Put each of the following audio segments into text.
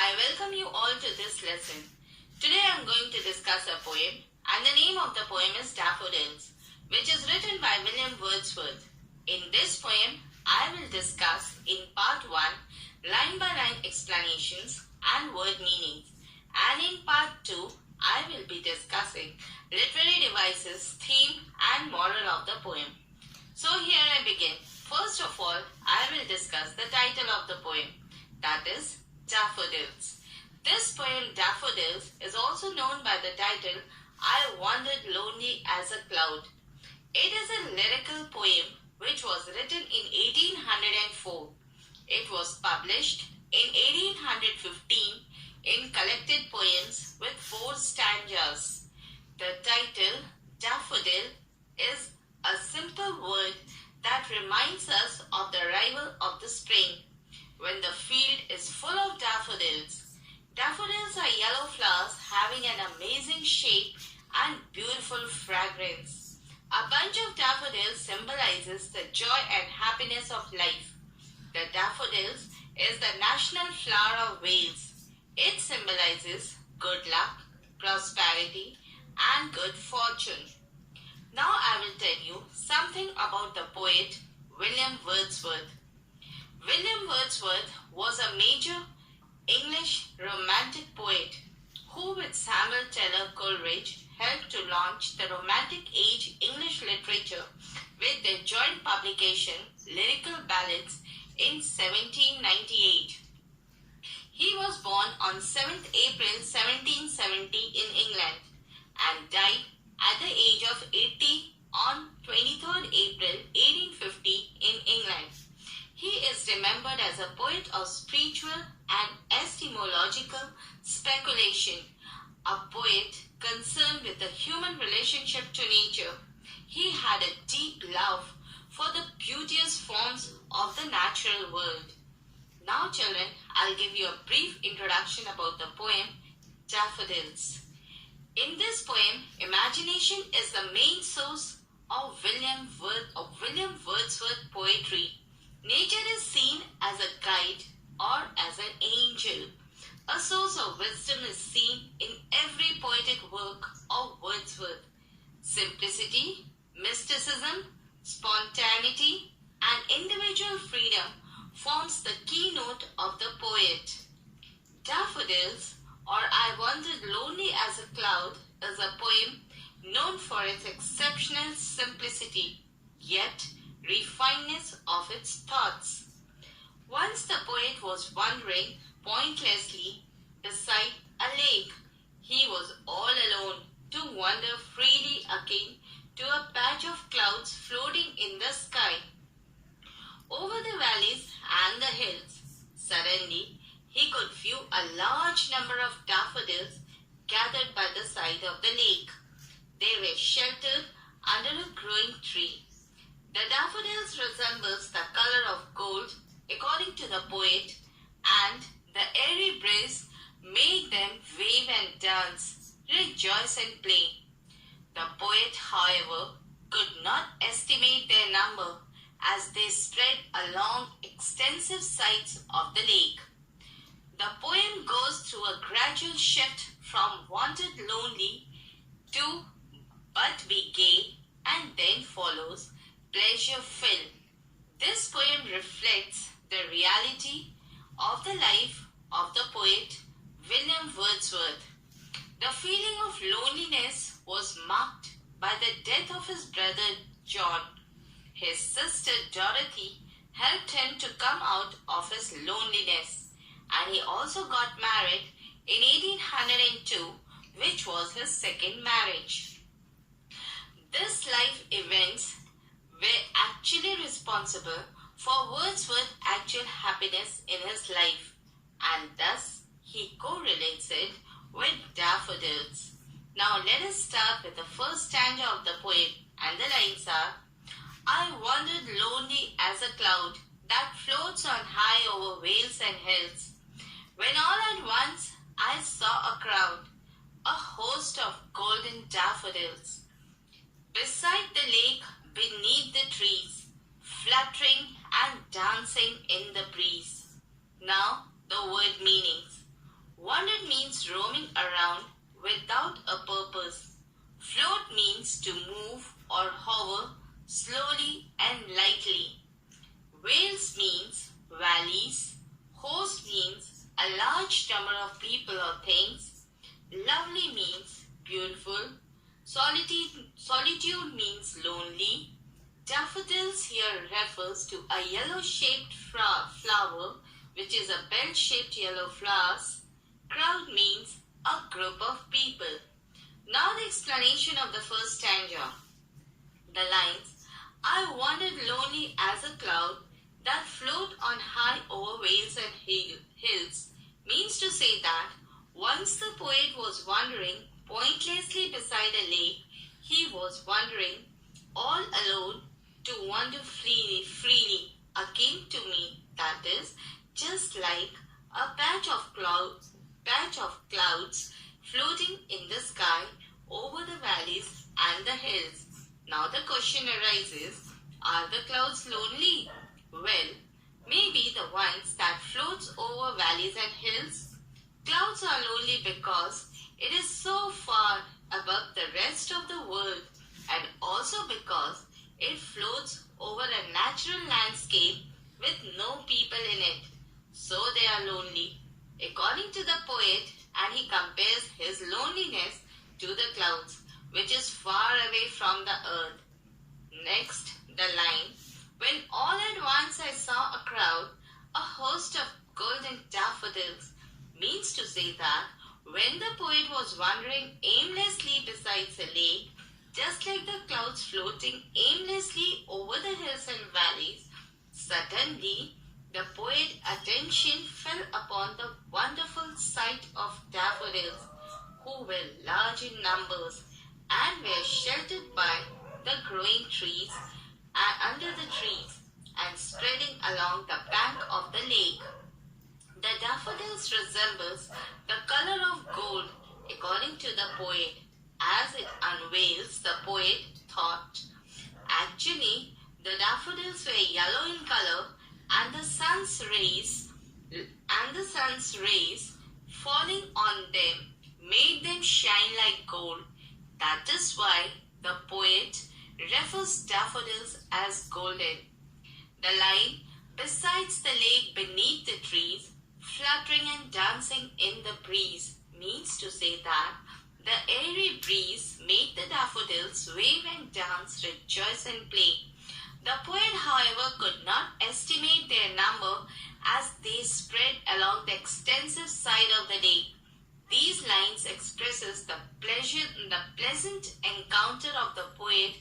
I welcome you all to this lesson. Today I am going to discuss a poem, and the name of the poem is Daffodils, which is written by William Wordsworth. In this poem, I will discuss in part 1 line-by-line explanations and word meanings, and in part 2 I will be discussing literary devices, theme and moral of the poem. So here I begin. First of all, I will discuss the title of the poem, that is Daffodils. This poem Daffodils is also known by the title I Wandered Lonely as a Cloud. It is a lyrical poem which was written in 1804. It was published in 1815 in collected poems with 4 stanzas. The title Daffodil is a simple word that reminds us of the arrival of the spring, when the field is full of daffodils. Daffodils are yellow flowers having an amazing shape and beautiful fragrance. A bunch of daffodils symbolizes the joy and happiness of life. The daffodils is the national flower of Wales. It symbolizes good luck, prosperity, and good fortune. Now I will tell you something about the poet William Wordsworth. William Wordsworth was a major English romantic poet who with Samuel Taylor Coleridge helped to launch the Romantic Age English literature with their joint publication Lyrical Ballads in 1798. He was born on 7th April 1770 in England and died at the age of 80 on 23rd April 1850 in England. He is remembered as a poet of spiritual and etymological speculation, a poet concerned with the human relationship to nature. He had a deep love for the beauteous forms of the natural world. Now children, I'll give you a brief introduction about the poem Daffodils. In this poem, imagination is the main source of William Wordsworth poetry. Nature is seen as a guide or as an angel. A source of wisdom is seen in every poetic work of Wordsworth. Simplicity, mysticism, spontaneity, and individual freedom forms the keynote of the poet. Daffodils, or I Wandered Lonely as a Cloud, is a poem known for its exceptional simplicity, yet refinedness of its thoughts. Once the poet was wandering pointlessly beside a lake. He was all alone to wander freely akin to a patch of clouds floating in the sky. Over the valleys and the hills, suddenly he could view a large number of daffodils gathered by the side of the lake. They were sheltered under a growing tree. The daffodils resembles the color of gold according to the poet, and the airy breeze made them wave and dance, rejoice and play. The poet, however, could not estimate their number as they spread along extensive sides of the lake. The poem goes through a gradual shift from wanted lonely to but be gay, and then follows pleasure filled. This poem reflects the reality of the life of the poet William Wordsworth. The feeling of loneliness was marked by the death of his brother John. His sister Dorothy helped him to come out of his loneliness, and he also got married in 1802, which was his second marriage. These life events were actually responsible for Wordsworth's actual happiness in his life, and thus he correlates it with daffodils. Now let us start with the first stanza of the poem, and the lines are, I wandered lonely as a cloud that floats on high over vales and hills, when all at once I saw a crowd, a host of golden daffodils, beside the lake beneath the trees, fluttering and dancing in the breeze. Now the word meanings. Wander means roaming around without a purpose. Float means to move or hover slowly and lightly. Vales means valleys. Host means a large number of people or things. Lovely means beautiful. Solitude means lonely. Daffodils here refers to a yellow-shaped flower, which is a bell-shaped yellow flowers. Crowd means a group of people. Now the explanation of the first stanza. The lines, I wandered lonely as a cloud that float on high over vales and hills, means to say that once the poet was wandering pointlessly beside a lake, he was wandering all alone to wander freely, akin to me, that is, just like a patch of clouds floating in the sky over the valleys and the hills. Now the question arises, are the clouds lonely? Well, maybe the ones that floats over valleys and hills. Clouds are lonely because it is so far above the rest of the world, and also because it floats over a natural landscape with no people in it. So they are lonely, according to the poet, and he compares his loneliness to the clouds, which is far away from the earth. Next, the line, when all at once I saw a crowd, a host of golden daffodils, means to say that when the poet was wandering aimlessly beside a lake, just like the clouds floating aimlessly over the hills and valleys, suddenly the poet's attention fell upon the wonderful sight of daffodils, who were large in numbers and were sheltered by the growing trees and under the trees and spreading along the bank of the lake. The daffodils resembles the color of gold according to the poet, as it unveils the poet thought. Actually, the daffodils were yellow in color, and the sun's rays falling on them made them shine like gold. That is why the poet refers daffodils as golden. The line, besides the lake beneath the trees, fluttering and dancing in the breeze, means to say that the airy breeze made the daffodils wave and dance, rejoice and play. The poet, however, could not estimate their number as they spread along the extensive side of the lake. These lines expresses the pleasant encounter of the poet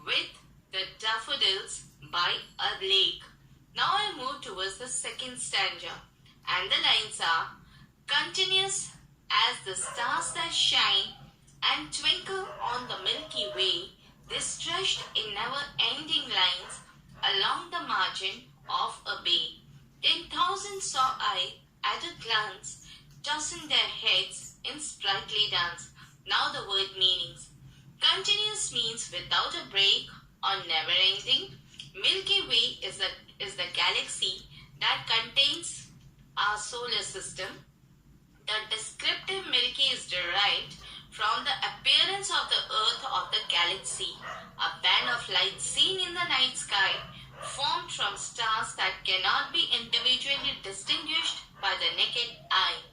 with the daffodils by a lake. Now I move towards the second stanza, and the lines are, continuous as the stars that shine and twinkle on the Milky Way, they stretched in never-ending lines along the margin of a bay. 10,000 saw I at a glance, tossing their heads in sprightly dance. Now the word meanings. Continuous means without a break or never-ending. Milky Way is the galaxy that contains our solar system. The descriptive Milky is derived from the appearance of the earth of the galaxy, a band of light seen in the night sky, formed from stars that cannot be individually distinguished by the naked eye.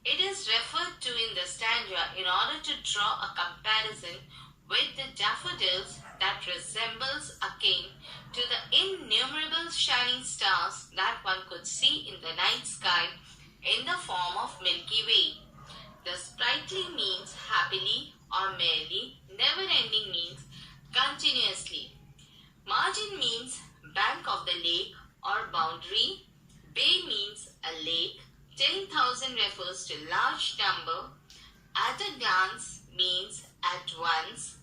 It is referred to in the stanza in order to draw a comparison with the daffodils that resembles akin to the innumerable shining stars that one could see in the night sky in the form of Milky Way. The sprightly means happily or merrily, never-ending means continuously. Margin means bank of the lake or boundary. Bay means a lake. 10,000 refers to large number. At a glance means at once.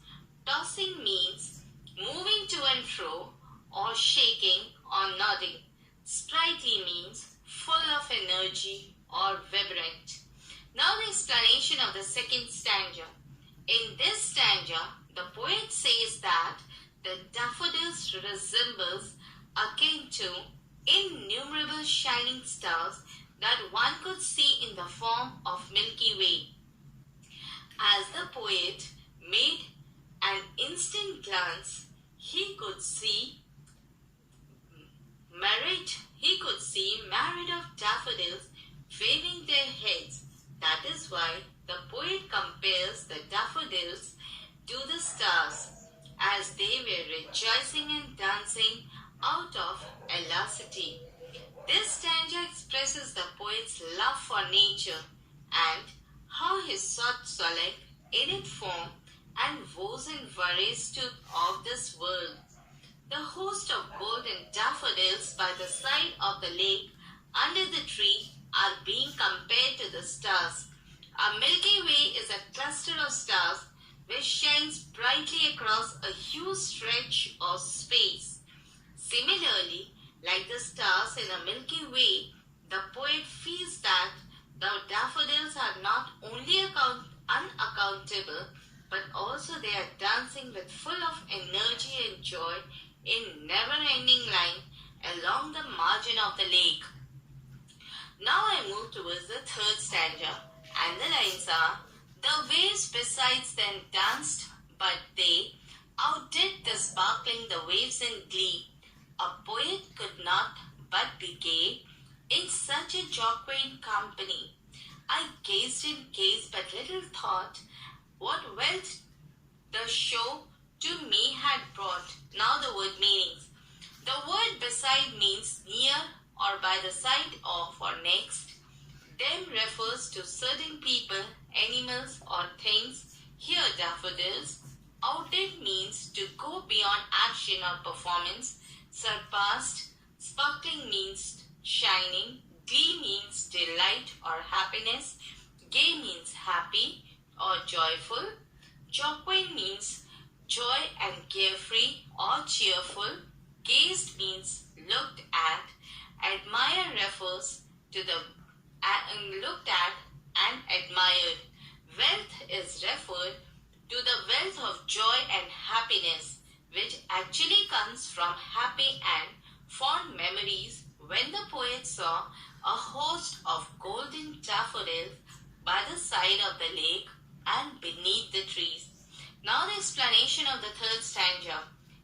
Tossing means moving to and fro or shaking or nodding. Sprightly means full of energy or vibrant. Now the explanation of the second stanza. In this stanza, the poet says that the daffodils resembles akin to innumerable shining stars that one could see in the form of Milky Way. As the poet made an instant glance, he could see myriad of daffodils waving their heads. That is why the poet compares the daffodils to the stars, as they were rejoicing and dancing out of elasticity. This stanza expresses the poet's love for nature and how he sought solace in its form and woes and worries of this world. The host of golden daffodils by the side of the lake under the tree are being compared to the stars. A Milky Way is a cluster of stars which shines brightly across a huge stretch of space. Similarly, like the stars in a Milky Way, the poet feels that the daffodils are not only unaccountable, but also they are dancing with full of energy and joy in never-ending line along the margin of the lake. Now I move towards the third stanza, and the lines are, the waves besides them danced, but they outdid the sparkling the waves in glee. A poet could not but be gay in such a jocund company. I gazed and gazed, but little thought what wealth the show to me had brought. Now the word meanings. The word beside means near or by the side of or next. Them refers to certain people, animals or things. Here daffodils. Outdid means to go beyond action or performance. Surpassed. Sparkling means shining. Glee means delight or happiness. Gay means happy or joyful. Jocund means joy and carefree or cheerful. Gazed means looked at. Admire refers to the looked at and admired. Wealth is referred to the wealth of joy and happiness, which actually comes from happy and fond memories when the poet saw a host of golden daffodils by the side of the lake and beneath the trees. Now the explanation of the third stanza.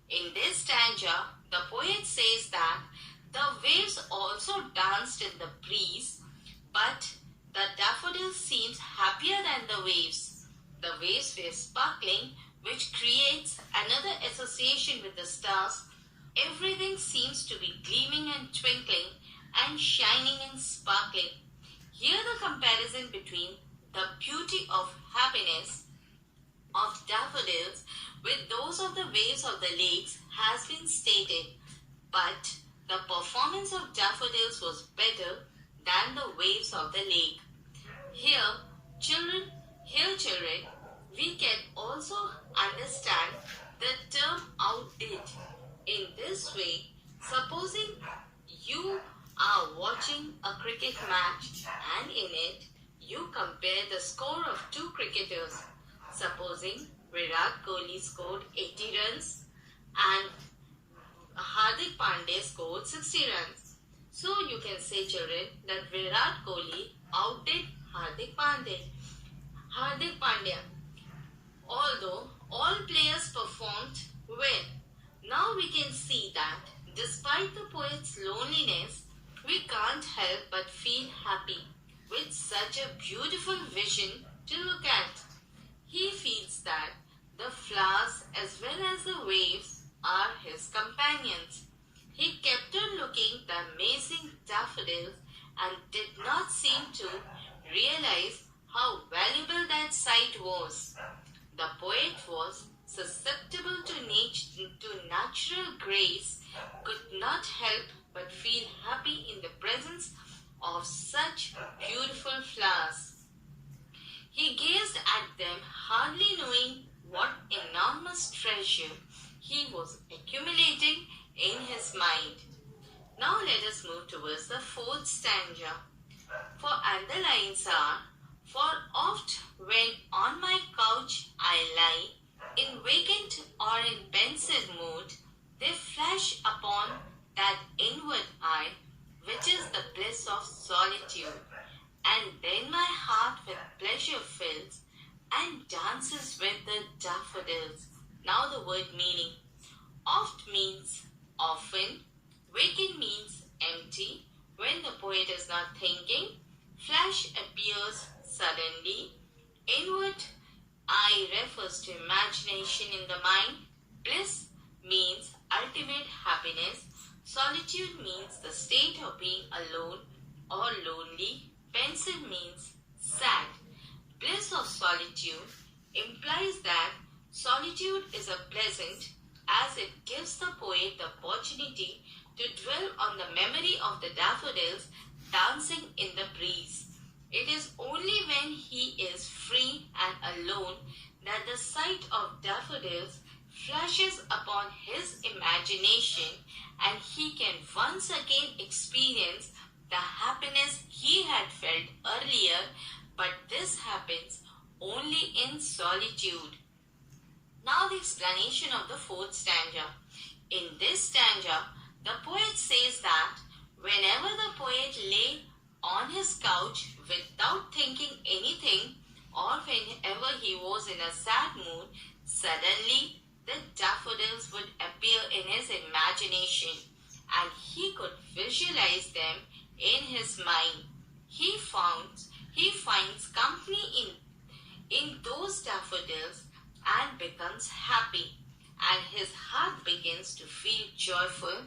In this stanza, the poet says that the waves also danced in the breeze, but the daffodil seems happier than the waves. The waves were sparkling, which creates another association with the stars. Everything seems to be gleaming and twinkling and shining and sparkling. Here the comparison between the beauty of happiness of daffodils with those of the waves of the lakes has been stated, but the performance of daffodils was better than the waves of the lake. Here, children, we can also understand the term outdid. In this way, supposing you are watching a cricket match and in it you compare the score of two cricketers. Supposing Virat Kohli scored 80 runs and Hardik Pandya scored 60 runs. So you can say, children, that Virat Kohli outdid Hardik Pandya. Although all players performed well. Now we can see that despite the poet's loneliness, we can't help but feel happy with such a beautiful vision to look at. He feels that the flowers as well as the waves are his companions. He kept on looking the amazing daffodils and did not seem to realize how valuable that sight was. The poet was susceptible to natural grace, could not help but feel happy in the presence of such beautiful flowers. He gazed at them, hardly knowing what enormous treasure he was accumulating in his mind. Now let us move towards the fourth stanza. For underlines are, for oft when on my couch I lie, in vacant or in pensive mood, they flash upon that inward eye, which is the bliss of solitude. And then my heart with pleasure fills and dances with the daffodils. Now the word meaning. Oft means often. Vacant means empty. When the poet is not thinking. Flash appears suddenly. Inward eye refers to imagination in the mind. Bliss means ultimate happiness. Solitude means the state of being alone or lonely. Pensive means sad. Bliss of solitude implies that solitude is a pleasant as it gives the poet the opportunity to dwell on the memory of the daffodils dancing in the breeze. It is only when he is free and alone that the sight of daffodils flashes upon his imagination and he can once again experience the happiness he had felt earlier, but this happens only in solitude. Now the explanation of the fourth stanza. In this stanza, the poet says that whenever the poet lay on his couch without thinking anything, or whenever he was in a sad mood, suddenly the daffodils would appear in his imagination and he could visualize them in his mind. He finds company in those daffodils and becomes happy, and his heart begins to feel joyful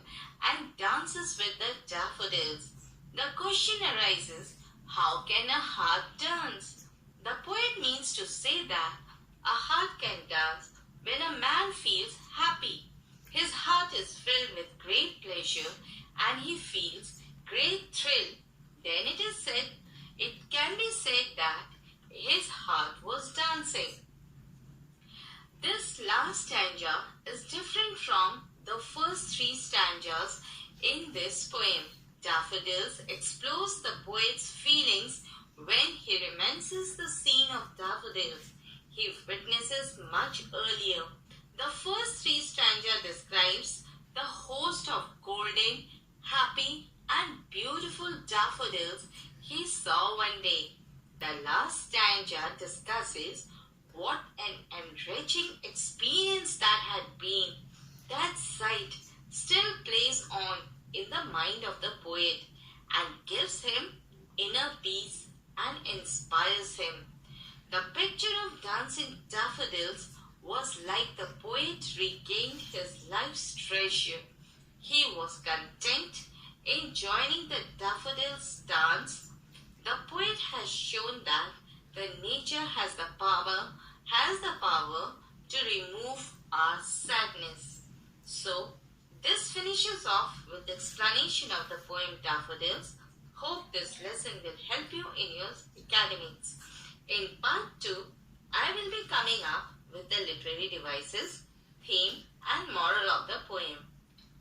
and dances with the daffodils. The question arises, how can a heart dance? The poet means to say that a heart can dance when a man feels happy. His heart is filled with great pleasure and he feels great thrill. Then it can be said that his heart was dancing. This last stanza is different from the first three stanzas in this poem. Daffodils explores the poet's feelings when he romances the scene of daffodils he witnesses much earlier. The first three stanzas describes the host of golden, happy and beautiful daffodils he saw one day. The last stanza discusses what an enriching experience that had been. That sight still plays on in the mind of the poet and gives him inner peace and inspires him. The picture of dancing daffodils was like the poet regained his life's treasure. He was content in joining the daffodils' dance. The poet has shown that the nature has the power to remove our sadness. So, this finishes off with the explanation of the poem Daffodils. Hope this lesson will help you in your academics. In part 2, I will be coming up with the literary devices, theme and moral of the poem.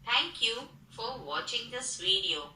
Thank you for watching this video.